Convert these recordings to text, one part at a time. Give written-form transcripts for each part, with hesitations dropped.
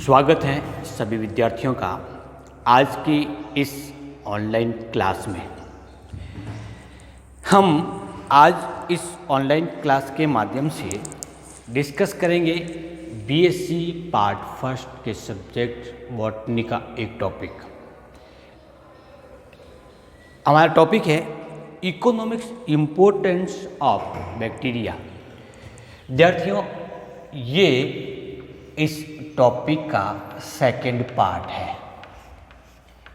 स्वागत है सभी विद्यार्थियों का आज की इस ऑनलाइन क्लास में। हम आज इस ऑनलाइन क्लास के माध्यम से डिस्कस करेंगे बीएससी पार्ट फर्स्ट के सब्जेक्ट बॉटनी का एक टॉपिक। हमारा टॉपिक है इकोनॉमिक्स इम्पोर्टेंस ऑफ बैक्टीरिया। विद्यार्थियों, ये इस टॉपिक का सेकंड पार्ट है।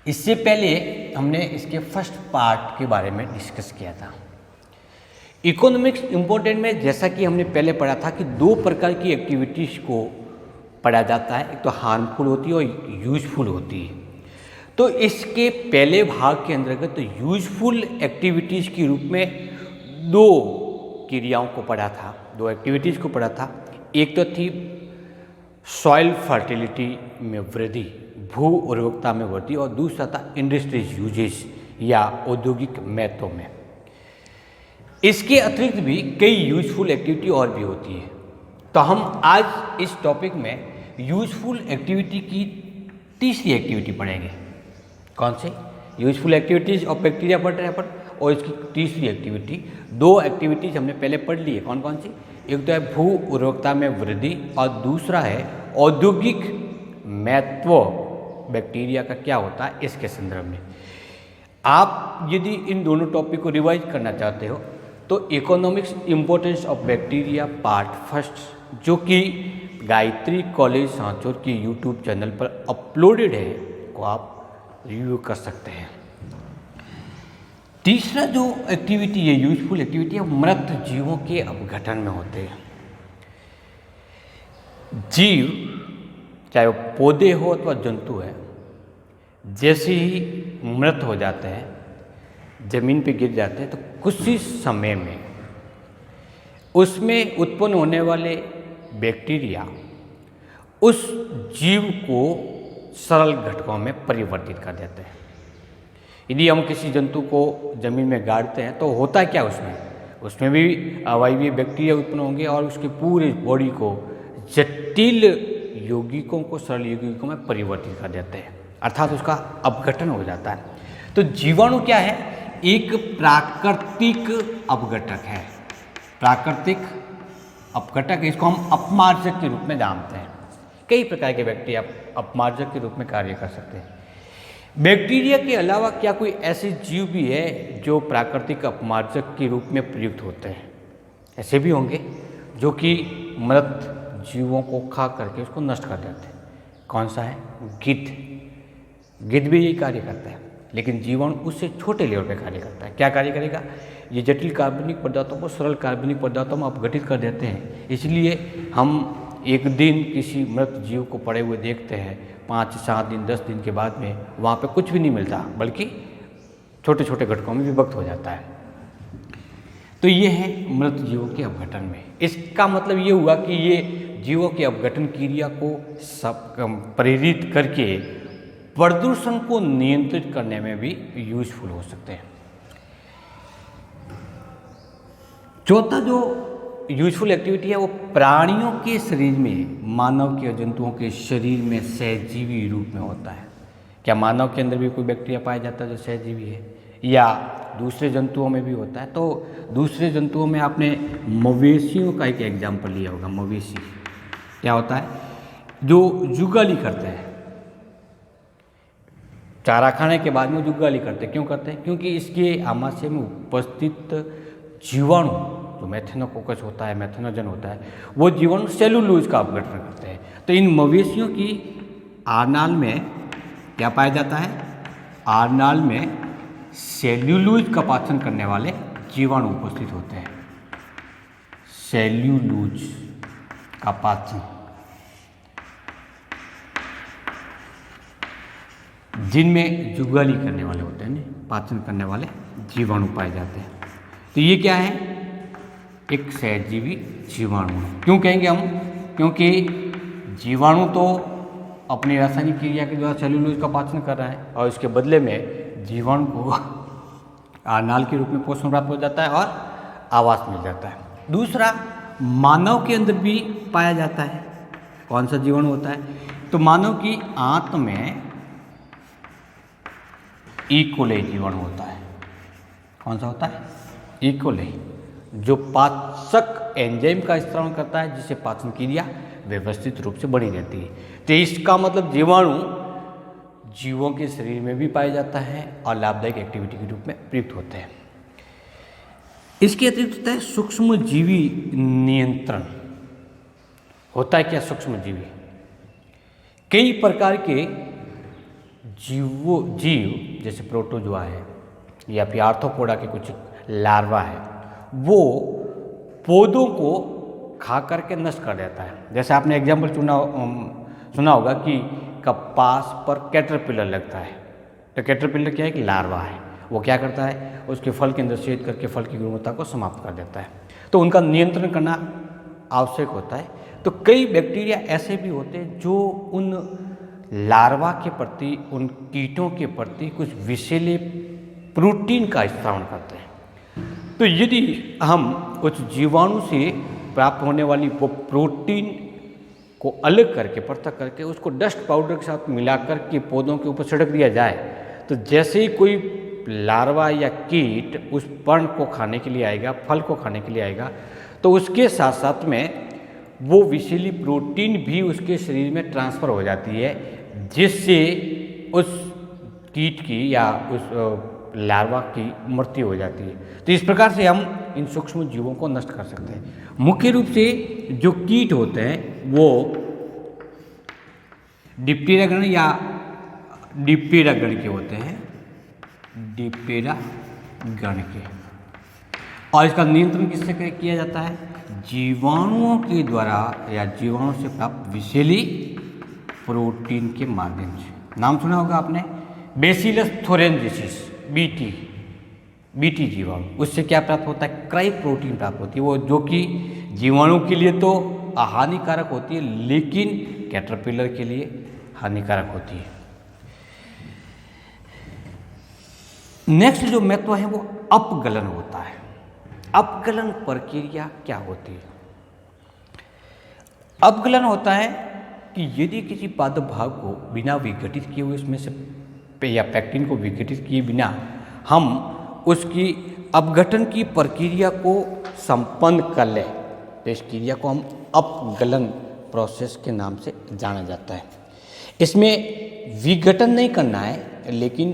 इससे पहले हमने इसके फर्स्ट पार्ट के बारे में डिस्कस किया था। इकोनॉमिक्स इम्पोर्टेंट में जैसा कि हमने पहले पढ़ा था कि दो प्रकार की एक्टिविटीज़ को पढ़ा जाता है, एक तो हार्मफुल होती है और यूजफुल होती है। तो इसके पहले भाग के अंतर्गत तो यूजफुल एक्टिविटीज़ के रूप में दो क्रियाओं को पढ़ा था, दो एक्टिविटीज़ को पढ़ा था। एक तो थी सॉइल फर्टिलिटी में वृद्धि, भू उर्वरकता में वृद्धि, और दूसरा था इंडस्ट्रीज यूजेज या औद्योगिक महत्व में। इसके अतिरिक्त भी कई यूजफुल एक्टिविटी और भी होती है। तो हम आज इस टॉपिक में यूजफुल एक्टिविटी की तीसरी एक्टिविटी पढ़ेंगे। कौन सी? यूजफुल एक्टिविटीज ऑफ बैक्टीरिया पढ़ रहे हैं अपन, और इसकी तीसरी एक्टिविटी, दो एक्टिविटीज हमने पहले पढ़ ली है। कौन कौन सी? एक तो है भू उर्वरकता में वृद्धि और दूसरा है औद्योगिक महत्व बैक्टीरिया का क्या होता है इसके संदर्भ में। आप यदि इन दोनों टॉपिक को रिवाइज करना चाहते हो तो economics importance of bacteria part first, जो कि गायत्री कॉलेज सांचौर की यूट्यूब चैनल पर अपलोडेड है, को आप रिव्यू कर सकते हैं। तीसरा जो एक्टिविटी है, यूजफुल एक्टिविटी है, मृत जीवों के अपघटन में होते हैं। जीव, चाहे वो पौधे हो अथवा जंतु है, जैसे ही मृत हो जाते हैं, जमीन पे गिर जाते हैं, तो कुछ ही समय में उसमें उत्पन्न होने वाले बैक्टीरिया उस जीव को सरल घटकों में परिवर्तित कर देते हैं। यदि हम किसी जंतु को जमीन में गाड़ते हैं तो होता क्या उसमें भी अवायवीय बैक्टीरिया उत्पन्न होंगे और उसके पूरे बॉडी को जटिल यौगिकों को सरल यौगिकों में परिवर्तित कर देते हैं, अर्थात उसका अपघटन हो जाता है। तो जीवाणु क्या है? एक प्राकृतिक अपघटक है। प्राकृतिक अपघटक, इसको हम अपमार्जक के रूप में जानते हैं। कई प्रकार के बैक्टीरिया अपमार्जक के रूप में कार्य कर सकते हैं। बैक्टीरिया के अलावा क्या कोई ऐसे जीव भी है जो प्राकृतिक अपमार्जक के रूप में प्रयुक्त होते हैं? ऐसे भी होंगे जो कि मृत जीवों को खा करके उसको नष्ट कर देते हैं। कौन सा है? गिद्ध। गिद्ध भी यही कार्य करता है, लेकिन जीवाणु उससे छोटे लेवल पे कार्य करता है। क्या कार्य करेगा? ये जटिल कार्बनिक पदार्थों को सरल कार्बनिक पदार्थों में अपघटित कर देते हैं। इसलिए हम एक दिन किसी मृत जीव को पड़े हुए देखते हैं, 5 7 दिन 10 दिन के बाद में वहाँ पे कुछ भी नहीं मिलता, बल्कि छोटे छोटे घटकों में विभक्त हो जाता है। तो ये है मृत जीवों के अपघटन में। इसका मतलब ये हुआ कि ये जीवों के अपघटन क्रिया को प्रेरित करके प्रदूषण को नियंत्रित करने में भी यूजफुल हो सकते हैं। चौथा जो यूजफुल एक्टिविटी है वो प्राणियों के शरीर में, मानव के जंतुओं के शरीर में सहजीवी रूप में होता है। क्या मानव के अंदर भी कोई बैक्टीरिया पाया जाता है जो सहजीवी है, या दूसरे जंतुओं में भी होता है? तो दूसरे जंतुओं में आपने मवेशियों का एक एग्जाम्पल लिया होगा। मवेशी क्या होता है? जो जुगाली करते हैं, चारा खाने के बाद में जुगाली करते हैं। क्यों करते हैं? क्योंकि इसके आमाशय में उपस्थित जीवाणु, जो मेथेनोकोकस होता है, मेथेनोजन होता है, वो जीवाणु सेलुलोज का अपघटन करते हैं। तो इन मवेशियों की आरनाल में क्या पाया जाता है? आरनाल में सेल्यूलोज का पाचन करने वाले जीवाणु उपस्थित होते हैं। सेल्यूलोज का पाचन, जिनमें जुगाली करने वाले होते हैं, पाचन करने वाले जीवाणु पाए जाते हैं। तो ये क्या है? एक सहजीवी जीवाणु है। क्यों कहेंगे हम? क्योंकि जीवाणु तो अपनी रासायनिक क्रिया के द्वारा सेल्यूलोज का पाचन कर रहा है, और इसके बदले में जीवाणु को आरनाल के रूप में पोषण प्राप्त हो जाता है और आवास मिल जाता है। दूसरा, मानव के अंदर भी पाया जाता है। कौन सा जीवाणु होता है? तो मानव की आंत में इकोले जीवाणु होता है। कौन सा होता है? इकोले, जो पाचक एंजाइम का इस्तेमाल करता है जिससे पाचन क्रिया व्यवस्थित रूप से बनी रहती है। तो इसका मतलब जीवाणु जीवों के शरीर में भी पाया जाता है और लाभदायक एक्टिविटी के रूप में प्रयुक्त होते हैं। इसके अतिरिक्त होता है सूक्ष्म जीवी नियंत्रण। होता है क्या सूक्ष्म जीवी? कई प्रकार के जीव जैसे प्रोटोजोआ है या फिर आर्थ्रोपोडा के कुछ लार्वा है, वो पौधों को खा करके नष्ट कर देता है। जैसे आपने एग्जाम्पल सुना होगा कि कपास पर कैटरपिलर लगता है। तो कैटरपिलर क्या है? कि लार्वा है। वो क्या करता है? उसके फल के अंदर छेद करके फल की गुणवत्ता को समाप्त कर देता है। तो उनका नियंत्रण करना आवश्यक होता है। तो कई बैक्टीरिया ऐसे भी होते हैं जो उन लार्वा के प्रति, उन कीटों के प्रति कुछ विषैले प्रोटीन का इस्तेमाल करते हैं। तो यदि हम उस जीवाणु से प्राप्त होने वाली वो प्रोटीन को अलग करके, पृथक करके, उसको डस्ट पाउडर के साथ मिलाकर के पौधों के ऊपर छिड़क दिया जाए, तो जैसे ही कोई लार्वा या कीट उस पर्ण को खाने के लिए आएगा, फल को खाने के लिए आएगा, तो उसके साथ साथ में वो विषैली प्रोटीन भी उसके शरीर में ट्रांसफ़र हो जाती है, जिससे उस कीट की या उस लार्वा की मृत्यु हो जाती है। तो इस प्रकार से हम इन सूक्ष्म जीवों को नष्ट कर सकते हैं। मुख्य रूप से जो कीट होते हैं वो डिप्टेरिया गण या डिप्टेरा गण के होते हैं, डिप्टेरा गण के। और इसका नियंत्रण किससे किया जाता है? जीवाणुओं के द्वारा या जीवाणु से प्राप्त विषैली प्रोटीन के माध्यम से। नाम सुना होगा आपने, बेसिलस थोरेंजिसिस, बीटी जीवाणु। उससे क्या प्राप्त होता है? क्राई प्रोटीन प्राप्त होती है, वो जो कि जीवाणु के लिए तो हानिकारक होती है, लेकिन कैटरपिलर के लिए हानिकारक होती है। नेक्स्ट जो महत्व है वो अपगलन होता है। अपगलन प्रक्रिया क्या होती है? अपगलन होता है कि यदि किसी पादप भाग को बिना विघटित किए हुए उसमें से या पैक्टिन को विघटित किए बिना हम उसकी अपघटन की प्रक्रिया को संपन्न कर लें, तो इस क्रिया को हम अपगलन प्रोसेस के नाम से जाना जाता है। इसमें विघटन नहीं करना है, लेकिन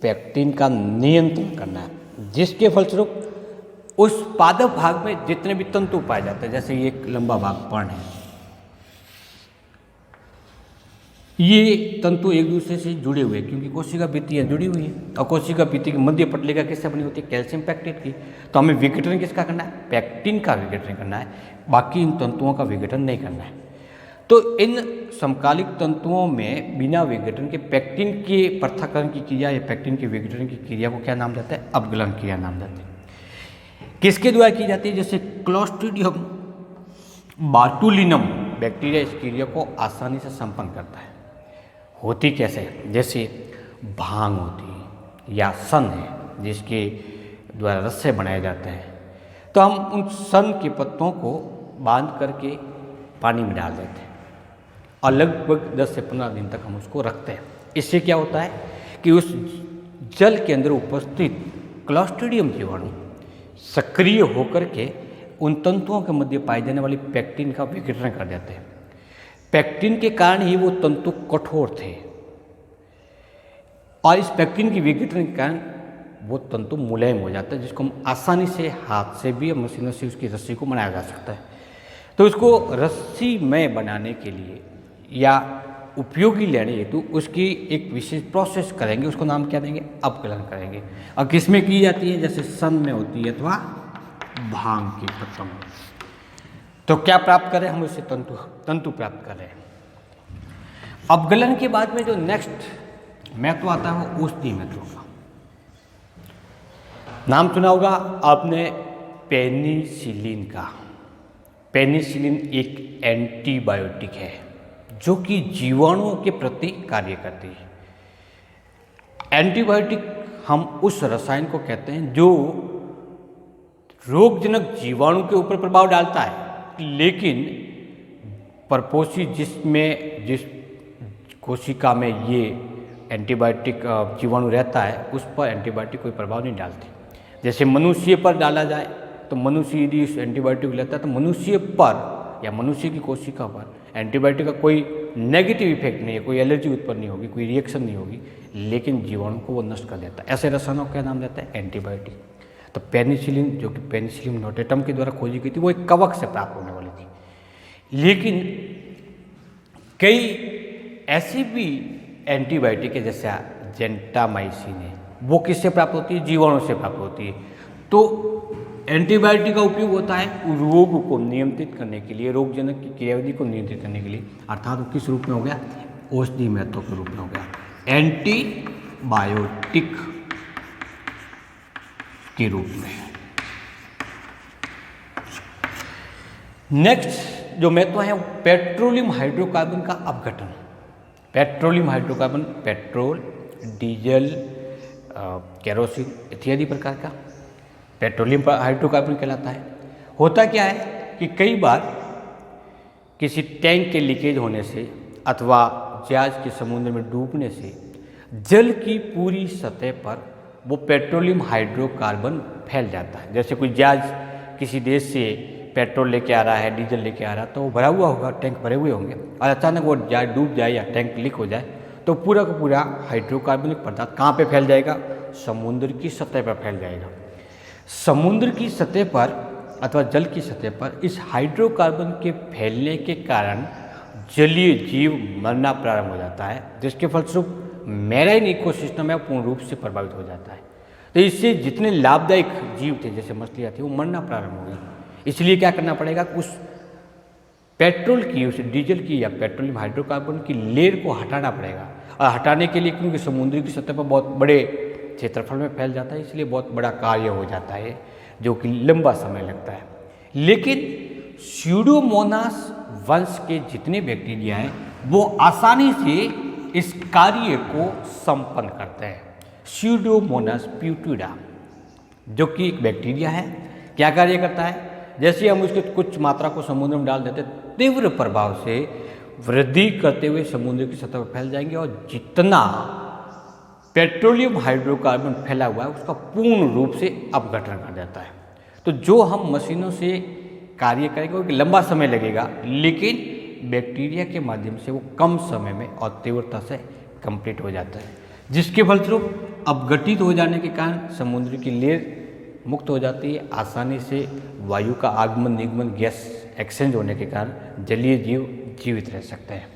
पैक्टिन का नियंत्रण करना है, जिसके फलस्वरूप उस पादप भाग में जितने भी तंतु पाए जाते हैं, जैसे ये एक लंबा भाग पर्ण है, ये तंतु एक दूसरे से जुड़े हुए हैं क्योंकि कोशिका भित्तियाँ जुड़ी हुई है, और कोशिका भित्ति की मध्य पटलिका किससे बनी होती है? कैल्शियम पैक्टेट की। तो हमें विघटन किसका करना है? पैक्टिन का विघटन करना है, बाकी इन तंतुओं का विघटन नहीं करना है। तो इन समकालिक तंतुओं में बिना विघटन के पैक्टिन के पृथक्करण की क्रिया या पैक्टिन के विघटन की क्रिया को क्या नाम देता है? अपगलन क्रिया नाम देते हैं। किसके द्वारा की जाती है? जैसे क्लोस्ट्रीडियम बाटुलिनम बैक्टीरिया इस क्रिया को आसानी से संपन्न करता है। होती कैसे? जैसे भांग होती है या सन है जिसके द्वारा रस्से बनाए जाते हैं, तो हम उन सन के पत्तों को बांध करके पानी में डाल देते हैं और लगभग 10 से 15 दिन तक हम उसको रखते हैं। इससे क्या होता है कि उस जल के अंदर उपस्थित क्लोस्ट्रीडियम जीवाणु सक्रिय होकर के उन तंतुओं के मध्य पाई जाने वाली पैक्टिन का विघटन कर देते हैं। पैक्टिन के कारण ही वो तंतु कठोर थे, और इस पैक्टिन की विघटन के कारण वो तंतु मुलायम हो जाता है, जिसको हम आसानी से हाथ से भी मशीनों से उसकी रस्सी को बनाया जा सकता है। तो उसको रस्सीमय बनाने के लिए या उपयोगी लेने हेतु उसकी एक विशेष प्रोसेस करेंगे, उसको नाम क्या देंगे? अपगलन करेंगे। और किस में की जाती है? जैसे सन में होती है अथवा भांग के पत्तों में। तो क्या प्राप्त करें हम? उससे तंतु प्राप्त करें। अपगलन के बाद में जो नेक्स्ट महत्व आता है वो औषधि महत्व का। नाम सुना होगा आपने पेनिसिलिन का। पेनिसिलिन एक एंटीबायोटिक है जो कि जीवाणुओं के प्रति कार्य करती है। एंटीबायोटिक हम उस रसायन को कहते हैं जो रोगजनक जीवाणु के ऊपर प्रभाव डालता है, लेकिन परपोषी जिस कोशिका में ये एंटीबायोटिक जीवाणु रहता है, उस पर एंटीबायोटिक कोई प्रभाव नहीं डालती। जैसे मनुष्य पर डाला जाए तो मनुष्य यदि इस एंटीबायोटिक लेता है तो मनुष्य पर या मनुष्य की कोशिका पर एंटीबायोटिक का कोई नेगेटिव इफेक्ट नहीं है, कोई एलर्जी उत्पन्न नहीं होगी, कोई रिएक्शन नहीं होगी, लेकिन जीवाणु को वो नष्ट कर देता है। ऐसे रसायनों का नाम देता है एंटीबायोटिक। तो पेनिसिलिन, जो कि पेनिसिलिन नोटेटम के द्वारा खोजी गई थी, वो एक कवक से प्राप्त होने वाली थी। लेकिन कई ऐसी भी एंटीबायोटिक है जैसे जेंटामाइसिन है, वो किससे प्राप्त होती है? जीवाणु से प्राप्त होती है। तो एंटीबायोटिक का उपयोग होता है रोग को नियंत्रित करने के लिए, रोगजनक की क्रियाविधि को नियंत्रित करने के लिए, अर्थात वो किस रूप में हो गया? औषधि महत्व के रूप में हो गया, एंटीबायोटिक के रूप में। नेक्स्ट जो महत्व है पेट्रोलियम हाइड्रोकार्बन का अपघटन। Petroleum hydrocarbon petrol, diesel, kerosene इत्यादि प्रकार का पेट्रोलियम हाइड्रोकार्बन कहलाता है। होता क्या है कि कई बार किसी टैंक के लीकेज होने से अथवा जहाज के समुद्र में डूबने से जल की पूरी सतह पर वो पेट्रोलियम हाइड्रोकार्बन फैल जाता है। जैसे कोई जहाज किसी देश से पेट्रोल लेके आ रहा है, डीजल लेके आ रहा है, तो वो भरा हुआ होगा, टैंक भरे हुए होंगे, और अचानक वो जहाज डूब जाए या टैंक लीक हो जाए तो पूरा का पूरा हाइड्रोकार्बनिक पदार्थ कहाँ पे फैल जाएगा? समुद्र की सतह पर फैल जाएगा। समुद्र की सतह पर अथवा जल की सतह पर इस हाइड्रोकार्बन के फैलने के कारण जलीय जीव मरना प्रारंभ हो जाता है, जिसके फलस्वरूप मैराइन इकोसिस्टम है पूर्ण रूप से प्रभावित हो जाता है। तो इससे जितने लाभदायक जीव थे जैसे मछलियाँ थी वो मरना प्रारंभ हो गई। इसलिए क्या करना पड़ेगा? उस पेट्रोल की, उस डीजल की या पेट्रोलियम हाइड्रोकार्बन की लेयर को हटाना पड़ेगा। और हटाने के लिए क्योंकि समुद्र की सतह पर बहुत बड़े क्षेत्रफल में फैल जाता है, इसलिए बहुत बड़ा कार्य हो जाता है जो कि लंबा समय लगता है। लेकिन स्यूडोमोनास वंश के जितने बैक्टीरिया हैं वो आसानी से इस कार्य को संपन्न करते हैं। स्यूडोमोनास प्यूटिडा जो कि एक बैक्टीरिया है, क्या कार्य करता है? जैसे हम उसकी कुछ मात्रा को समुद्र में डाल देते हैं, तीव्र प्रभाव से वृद्धि करते हुए समुद्र की सतह पर फैल जाएंगे और जितना पेट्रोलियम हाइड्रोकार्बन फैला हुआ है उसका पूर्ण रूप से अपघटन कर देता है। तो जो हम मशीनों से कार्य करेंगे वो लंबा समय लगेगा, लेकिन बैक्टीरिया के माध्यम से वो कम समय में और तीव्रता से कंप्लीट हो जाता है, जिसके फलस्वरूप अपघटित हो जाने के कारण समुद्र की लेयर मुक्त हो जाती है। आसानी से वायु का आगमन निगमन, गैस एक्सचेंज होने के कारण जलीय जीव जीवित रह सकते हैं।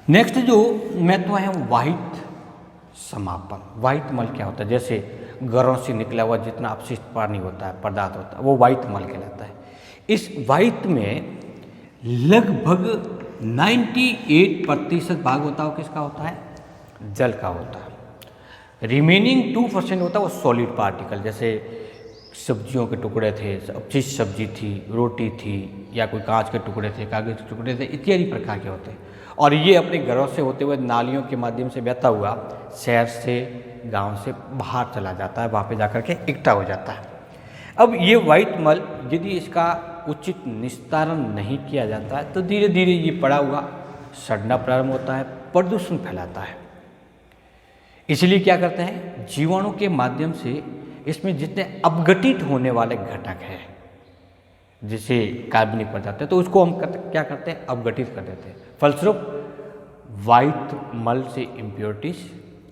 नेक्स्ट जो महत्व है वो वाहित समापन। वाहित मल क्या होता है? जैसे घरों से निकला हुआ जितना अपशिष्ट पानी होता है, पदार्थ होता है, वो वाहित मल कहलाता है। इस वाहित में लगभग 98% भाग होता है, किसका होता है? जल का होता है। रिमेनिंग 2% होता है वो सॉलिड पार्टिकल, जैसे सब्जियों के टुकड़े थे, अच्छी सब्जी थी, रोटी थी, या कोई कांच के टुकड़े थे, कागज के टुकड़े थे, इत्यादि प्रकार के होते हैं। और ये अपने घरों से होते हुए नालियों के माध्यम से बहता हुआ शहर से, गांव से बाहर चला जाता है, वहाँ पे जाकर के इकट्ठा हो जाता है। अब ये वाइट मल यदि इसका उचित निस्तारण नहीं किया जाता है तो धीरे धीरे ये पड़ा हुआ सड़ना प्रारंभ होता है, प्रदूषण फैलाता है। इसलिए क्या करते हैं? जीवाणु के माध्यम से इसमें जितने अपघटित होने वाले घटक हैं, जैसे कार्बनिक पदार्थ है, तो उसको हम क्या करते हैं? अपघटित कर देते हैं। फलस्वरूप वाइट मल से इम्प्योरिटीज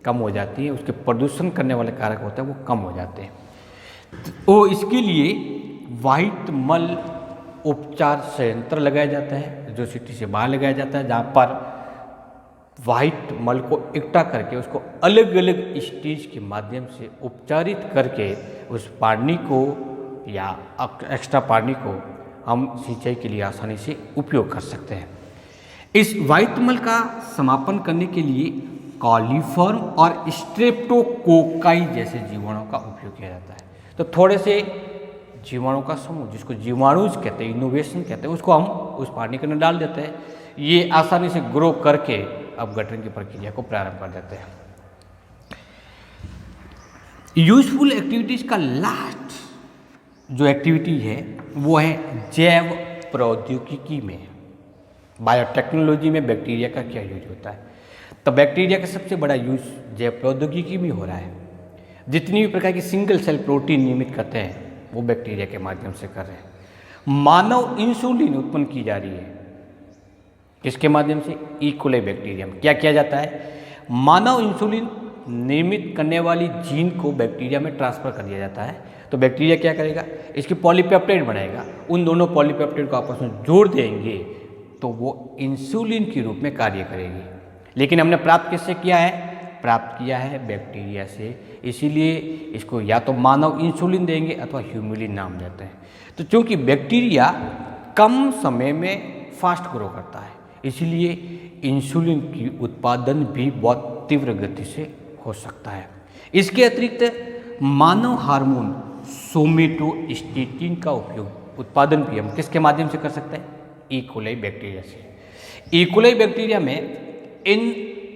कम हो जाती है, उसके प्रदूषण करने वाले कारक होते हैं वो कम हो जाते हैं। तो इसके लिए वाइट मल उपचार संयंत्र लगाया जाता है, जो सिटी से बाहर लगाया जाता है, जहाँ पर वाइट मल को इकट्ठा करके उसको अलग अलग स्टेज के माध्यम से उपचारित करके उस पानी को या एक्स्ट्रा पानी को हम सिंचाई के लिए आसानी से उपयोग कर सकते हैं। इस वाइट मल का समापन करने के लिए कॉलीफॉर्म और स्ट्रेप्टोकोकाई जैसे जीवाणुओं का उपयोग किया जाता है। तो थोड़े से जीवाणु का समूह, जिसको जीवाणुज कहते हैं, इनोवेशन कहते हैं, उसको हम उस पानी के अंदर डाल देते हैं। ये आसानी से ग्रो करके अपघटन की प्रक्रिया को प्रारंभ कर देते हैं। यूजफुल एक्टिविटीज का लास्ट जो एक्टिविटी है वो है जैव प्रौद्योगिकी में। बायोटेक्नोलॉजी में बैक्टीरिया का क्या यूज होता है। तो बैक्टीरिया का सबसे बड़ा यूज जैव प्रौद्योगिकी में हो रहा है। जितनी भी प्रकार की सिंगल सेल प्रोटीन निर्मित करते हैं वो बैक्टीरिया के माध्यम से कर रहे हैं। मानव इंसुलिन उत्पन्न की जा रही है किसके माध्यम से? ई कोलाई बैक्टीरिया में। क्या किया जाता है? मानव इंसुलिन निर्मित करने वाली जीन को बैक्टीरिया में ट्रांसफर कर दिया जाता है। तो बैक्टीरिया क्या करेगा? इसकी पॉलीपेप्टाइड बनाएगा, उन दोनों पॉलीपेप्टाइड को आपस में जोड़ देंगे तो वो इंसुलिन के रूप में कार्य करेगी। लेकिन हमने प्राप्त किससे किया है? प्राप्त किया है बैक्टीरिया से, इसीलिए इसको या तो मानव इंसुलिन देंगे अथवा ह्यूमुलिन नाम देते हैं। तो चूंकि बैक्टीरिया कम समय में फास्ट ग्रो करता है, इसीलिए इंसुलिन की उत्पादन भी बहुत तीव्र गति से हो सकता है। इसके अतिरिक्त मानव हार्मोन सोमेटोस्टेटिन का उपयोग उत्पादन भी हम किसके माध्यम से कर सकते हैं? ई कोलाई बैक्टीरिया से। ई कोलाई बैक्टीरिया में इन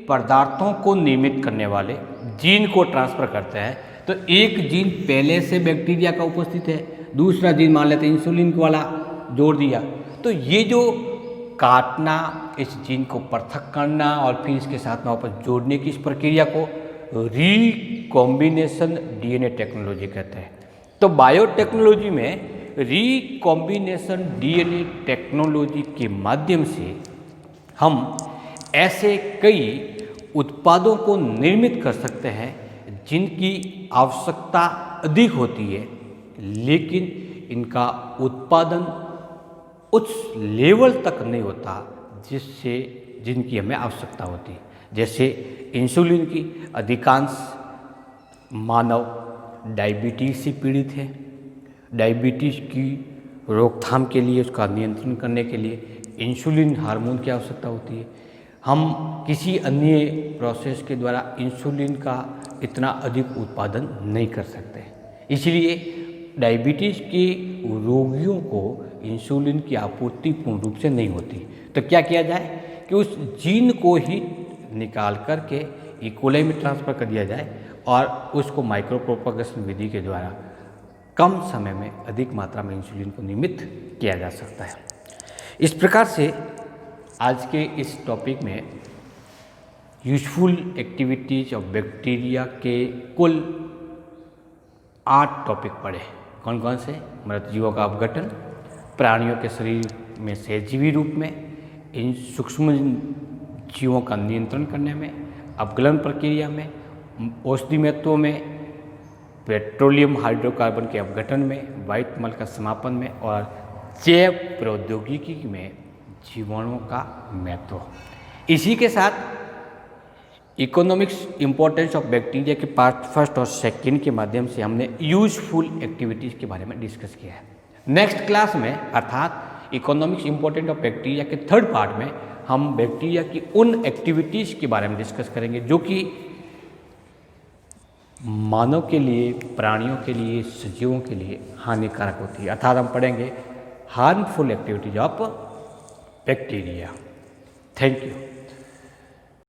पदार्थों को निर्मित करने वाले जीन को ट्रांसफर करते हैं। तो एक जीन पहले से बैक्टीरिया का उपस्थित है, दूसरा जीन मान लेते हैं इंसुलिन वाला जोड़ दिया, तो ये जो काटना, इस जीन को पृथक करना और फिर इसके साथ में वापस जोड़ने की इस प्रक्रिया को रिकॉम्बिनेशन डीएनए टेक्नोलॉजी कहते हैं। तो बायोटेक्नोलॉजी में रिकॉम्बिनेशन डीएनए टेक्नोलॉजी के माध्यम से हम ऐसे कई उत्पादों को निर्मित कर सकते हैं जिनकी आवश्यकता अधिक होती है, लेकिन इनका उत्पादन उस लेवल तक नहीं होता जिनकी हमें आवश्यकता होती है। जैसे इंसुलिन की अधिकांश मानव डायबिटीज से पीड़ित है। डायबिटीज की रोकथाम के लिए, उसका नियंत्रण करने के लिए इंसुलिन हार्मोन की आवश्यकता होती है। हम किसी अन्य प्रोसेस के द्वारा इंसुलिन का इतना अधिक उत्पादन नहीं कर सकते, इसलिए डायबिटीज़ के रोगियों को इंसुलिन की आपूर्ति पूर्ण रूप से नहीं होती। तो क्या किया जाए कि उस जीन को ही निकाल करके ई कोलाई में ट्रांसफ़र कर दिया जाए और उसको माइक्रो प्रोपगेशन विधि के द्वारा कम समय में अधिक मात्रा में इंसुलिन को निर्मित किया जा सकता है। इस प्रकार से आज के इस टॉपिक में यूजफुल एक्टिविटीज ऑफ बैक्टीरिया के कुल 8 टॉपिक पढ़े। कौन कौन से? मृत जीवों का अपघटन, प्राणियों के शरीर में सहजीवी रूप में, इन सूक्ष्म जीवों का नियंत्रण करने में, अपगलन प्रक्रिया में, औषधि महत्वों में, पेट्रोलियम हाइड्रोकार्बन के अपघटन में, वायुमल का समापन में और जैव प्रौद्योगिकी में जीवाणुओं का महत्व। इसी के साथ इकोनॉमिक्स इंपॉर्टेंस ऑफ बैक्टीरिया के पार्ट फर्स्ट और सेकंड के माध्यम से हमने यूजफुल एक्टिविटीज़ के बारे में डिस्कस किया है। नेक्स्ट क्लास में अर्थात इकोनॉमिक्स इंपॉर्टेंस ऑफ बैक्टीरिया के थर्ड पार्ट में हम बैक्टीरिया की उन एक्टिविटीज़ के बारे में डिस्कस करेंगे जो कि मानव के लिए, प्राणियों के लिए, सजीवों के लिए हानिकारक होती है। अर्थात हम पढ़ेंगे harmful activities of bacteria. Thank you.